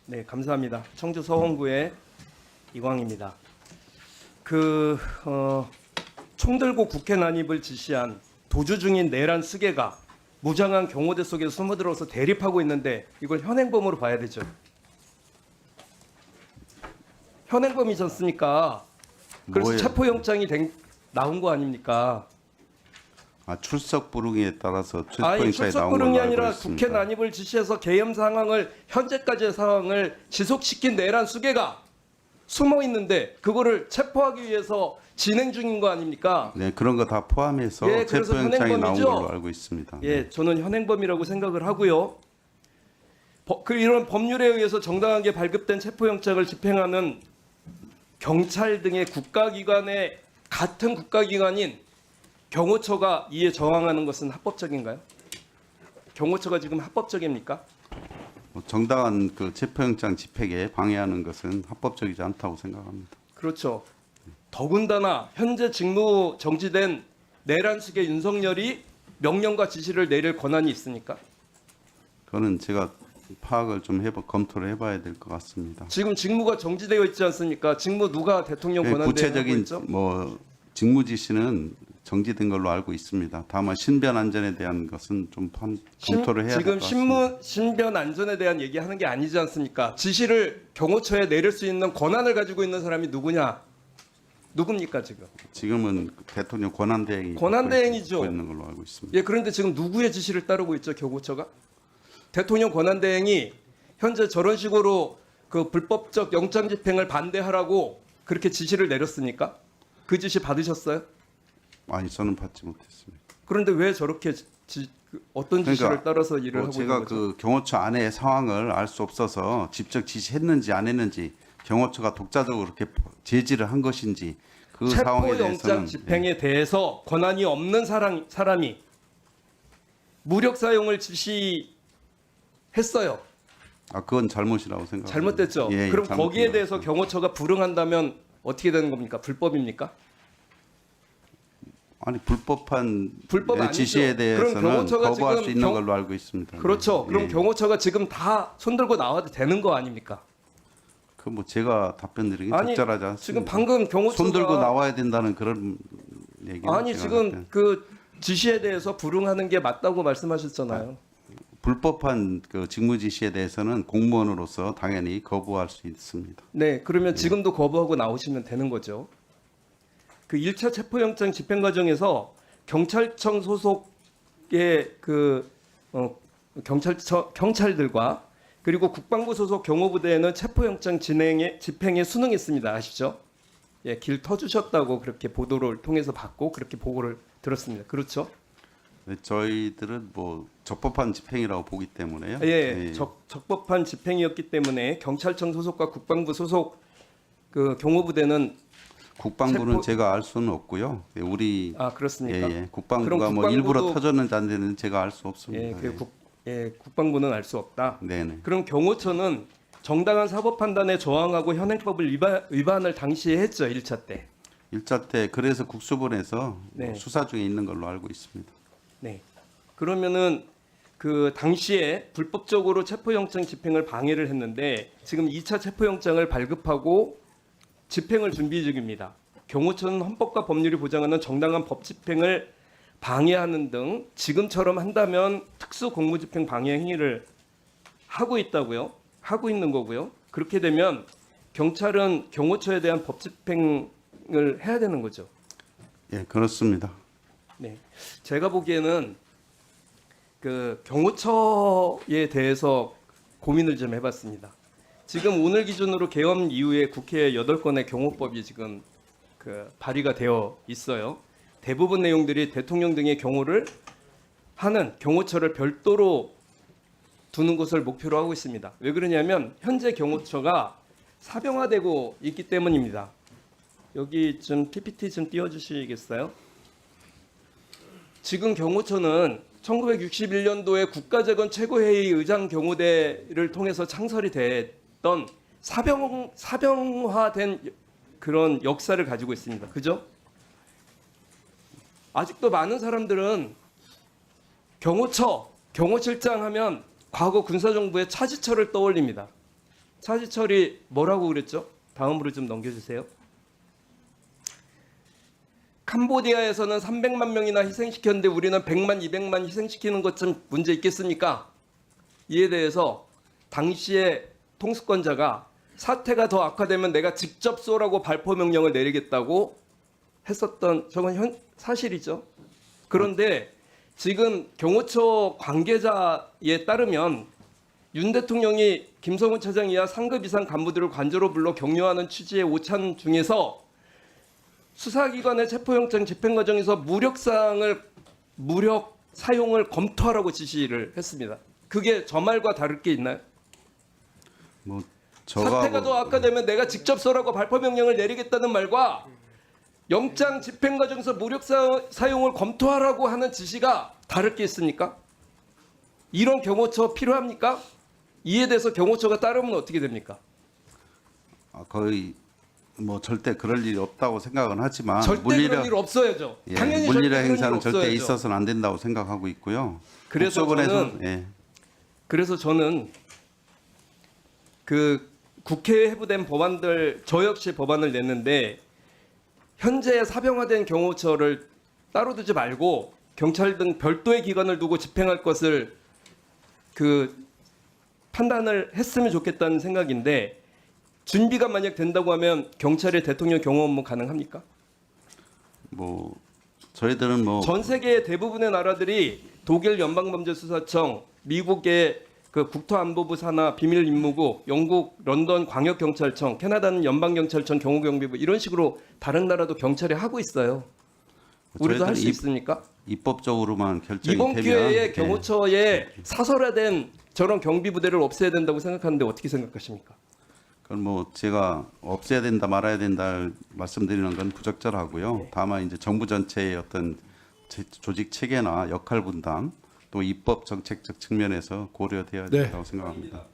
네, 감사합니다. 청주 서원구의 이광입니다. 총 들고 국회 난입을 지시한 도주 중인 내란 수괴가 무장한 경호대 속에 숨어들어서 대립하고 있는데 이걸 현행범으로 봐야 되죠. 현행범이지 않습니까? 그래서 뭐예요? 체포영장이 나온 거 아닙니까? 출석 불응에 따라서 아니, 체포영장이 출석 나온 걸로 불응이 알고 아니라 있습니다. 국회 난입을 지시해서 계엄 상황을 현재까지의 상황을 지속시킨 내란 수괴가 숨어 있는데 그거를 체포하기 위해서 진행 중인 거 아닙니까? 네, 그런 거 다 포함해서 예, 그래서 체포영장이 나온 현행범이죠. 걸로 알고 있습니다. 예, 저는 현행범이라고 생각을 하고요. 이런 법률에 의해서 정당하게 발급된 체포영장을 집행하는 경찰 등의 국가기관의 같은 국가기관인 경호처가 이에 저항하는 것은 합법적인가요? 경호처가 지금 합법적입니까? 정당한 그 체포영장 집행에 방해하는 것은 합법적이지 않다고 생각합니다. 그렇죠. 더군다나 현재 직무 정지된 내란 수괴 윤석열이 명령과 지시를 내릴 권한이 있습니까? 그거는 제가 파악을 좀 검토를 해봐야 될 것 같습니다. 지금 직무가 정지되어 있지 않습니까? 직무 누가 대통령 권한대행 하고 구체적인 있죠? 직무 지시는 정지된 걸로 알고 있습니다. 다만 신변 안전에 대한 것은 좀 검토를 해야 될 것 지금 같습니다. 신변 안전에 대한 얘기하는 게 아니지 않습니까? 지시를 경호처에 내릴 수 있는 권한을 가지고 있는 사람이 누구냐? 누굽니까 지금? 지금은 대통령 권한대행이 권한대행이죠. 갖고 있는 걸로 알고 있습니다. 예, 그런데 지금 누구의 지시를 따르고 있죠, 경호처가? 대통령 권한대행이 현재 저런 식으로 그 불법적 영장 집행을 반대하라고 그렇게 지시를 내렸습니까? 그 지시 받으셨어요? 아니, 저는 받지 못했습니다. 그런데 왜 저렇게 어떤 지시를 그러니까 따라서 일을 하고 있는 제가 거죠? 그 경호처 안의 상황을 알 수 없어서 직접 지시했는지 안 했는지 경호처가 독자적으로 그렇게 제지를 한 것인지 그 상황에 체포영장 대해서는 집행에 대해서 권한이 없는 사람이 무력 사용을 지시했어요. 그건 잘못이라고 생각합니다. 잘못됐죠. 예, 그럼 잘못된 거기에 것 대해서 같습니다. 경호처가 불응한다면 어떻게 되는 겁니까? 불법입니까? 아니, 불법한 불법 아니죠. 지시에 그럼 대해서는 경호처가 거부할 지금 수 있는 걸로 알고 있습니다. 그렇죠. 그럼 예. 경호처가 지금 다 손들고 나와도 되는 거 아닙니까? 그 뭐 제가 답변 드리기 아니, 적절하지 않습니다. 지금 방금 경호처가 손 들고 나와야 된다는 그런 얘기는 아니 제가 지금 답변- 그 지시에 대해서 불응하는 게 맞다고 말씀하셨잖아요. 불법한 그 직무 지시에 대해서는 공무원으로서 당연히 거부할 수 있습니다. 네, 그러면 지금도 거부하고 나오시면 되는 거죠. 그 1차 체포영장 집행 과정에서 경찰청 소속의 경찰들과 그리고 국방부 소속 경호부대에는 체포영장 집행에 순응했습니다. 아시죠? 예, 길 터주셨다고 그렇게 보도를 통해서 받고 그렇게 보고를 들었습니다. 그렇죠? 네, 저희들은 뭐 적법한 집행이라고 보기 때문에요. 예, 적법한 집행이었기 때문에 경찰청 소속과 국방부 소속 그 경호부대는 국방부는 체포- 제가 알 수는 없고요. 예, 우리 그렇습니까? 국방부가 그럼 뭐 일부러 국방부도- 터졌는지 안 되는지 제가 알 수 없습니다. 국방부는 알 수 없다. 네네. 그럼 경호처는 정당한 사법 판단에 저항하고 현행법을 위반을 당시에 했죠. 1차 때. 1차 때 그래서 국수본에서 네. 수사 중에 있는 걸로 알고 있습니다. 네. 그러면은 그 당시에 불법적으로 체포영장 집행을 방해를 했는데 지금 2차 체포영장을 발급하고 집행을 준비 중입니다. 경호처는 헌법과 법률이 보장하는 정당한 법 집행을 방해하는 등 지금처럼 한다면 특수 공무집행 방해 행위를 하고 있다고요. 하고 있는 거고요. 그렇게 되면 경찰은 경호처에 대한 법 집행을 해야 되는 거죠. 예, 그렇습니다. 네, 제가 보기에는 그 경호처에 대해서 고민을 좀 해봤습니다. 지금 오늘 기준으로 계엄 이후에 국회 8건의 경호법이 지금 그 발의가 되어 있어요. 대부분 내용들이 대통령 등의 경호를 하는 경호처를 별도로 두는 것을 목표로 하고 있습니다. 왜 그러냐면 현재 경호처가 사병화되고 있기 때문입니다. 여기 좀 PPT 좀 띄워주시겠어요? 지금 경호처는 1961년도에 국가재건 최고회의 의장 경호대를 통해서 창설이 됐던 사병화된 그런 역사를 가지고 있습니다. 그죠? 아직도 많은 사람들은 경호처, 경호실장 하면 과거 군사정부의 차지처를 떠올립니다. 차지철이 뭐라고 그랬죠? 다음으로 좀 넘겨주세요. 캄보디아에서는 300만 명이나 희생시켰는데 우리는 100만, 200만 희생시키는 것 좀 문제 있겠습니까? 이에 대해서 당시의 통수권자가 사태가 더 악화되면 내가 직접 쏘라고 발포 명령을 내리겠다고 했었던 저건 사실이죠. 그런데 지금 경호처 관계자에 따르면 윤 대통령이 김성훈 차장 이하 상급 이상 간부들을 관저로 불러 격려하는 취지의 오찬 중에서 수사기관의 체포영장 집행 과정에서 무력 사용을 검토하라고 지시를 했습니다. 그게 저 말과 다를 게 있나요? 뭐 사태가 더 악화되면 내가 직접 쏘라고 발포 명령을 내리겠다는 말과 영장 집행 과정에서 무력 사용을 검토하라고 하는 지시가 다를 게 있습니까? 이런 경호처 필요합니까? 이에 대해서 경호처가 따르면 어떻게 됩니까? 거의 뭐 절대 그럴 일이 없다고 생각은 하지만 절대 그런 일 없어야죠. 예, 당연히 물리력 절대 행사는 그런 일 절대 없어야죠. 있어서는 안 된다고 생각하고 있고요. 그래서 국정원에서는 그래서 저는 그 국회에 회부된 법안들 저 역시 법안을 냈는데 현재 사병화된 경호처를 따로 두지 말고 경찰 등 별도의 기관을 두고 집행할 것을 그 판단을 했으면 좋겠다는 생각인데 준비가 만약 된다고 하면 경찰의 대통령 경호 업무 가능합니까? 뭐 저희들은 뭐 전 세계 대부분의 나라들이 독일 연방범죄수사청, 미국의 그 국토안보부 산하 비밀임무국, 영국 런던 광역경찰청, 캐나다는 연방경찰청 경호경비부 이런 식으로 다른 나라도 경찰이 하고 있어요. 우리도 할 수 있습니까? 입법적으로만 결정이 이번 되면 기회에 예. 경호처에 사설화된 저런 경비부대를 없애야 된다고 생각하는데 어떻게 생각하십니까? 그건 뭐 제가 없애야 된다 말아야 된다 말씀드리는 건 부적절하고요. 다만 이제 정부 전체의 어떤 조직 체계나 역할 분담 또 입법 정책적 측면에서 고려돼야 된다고 생각합니다.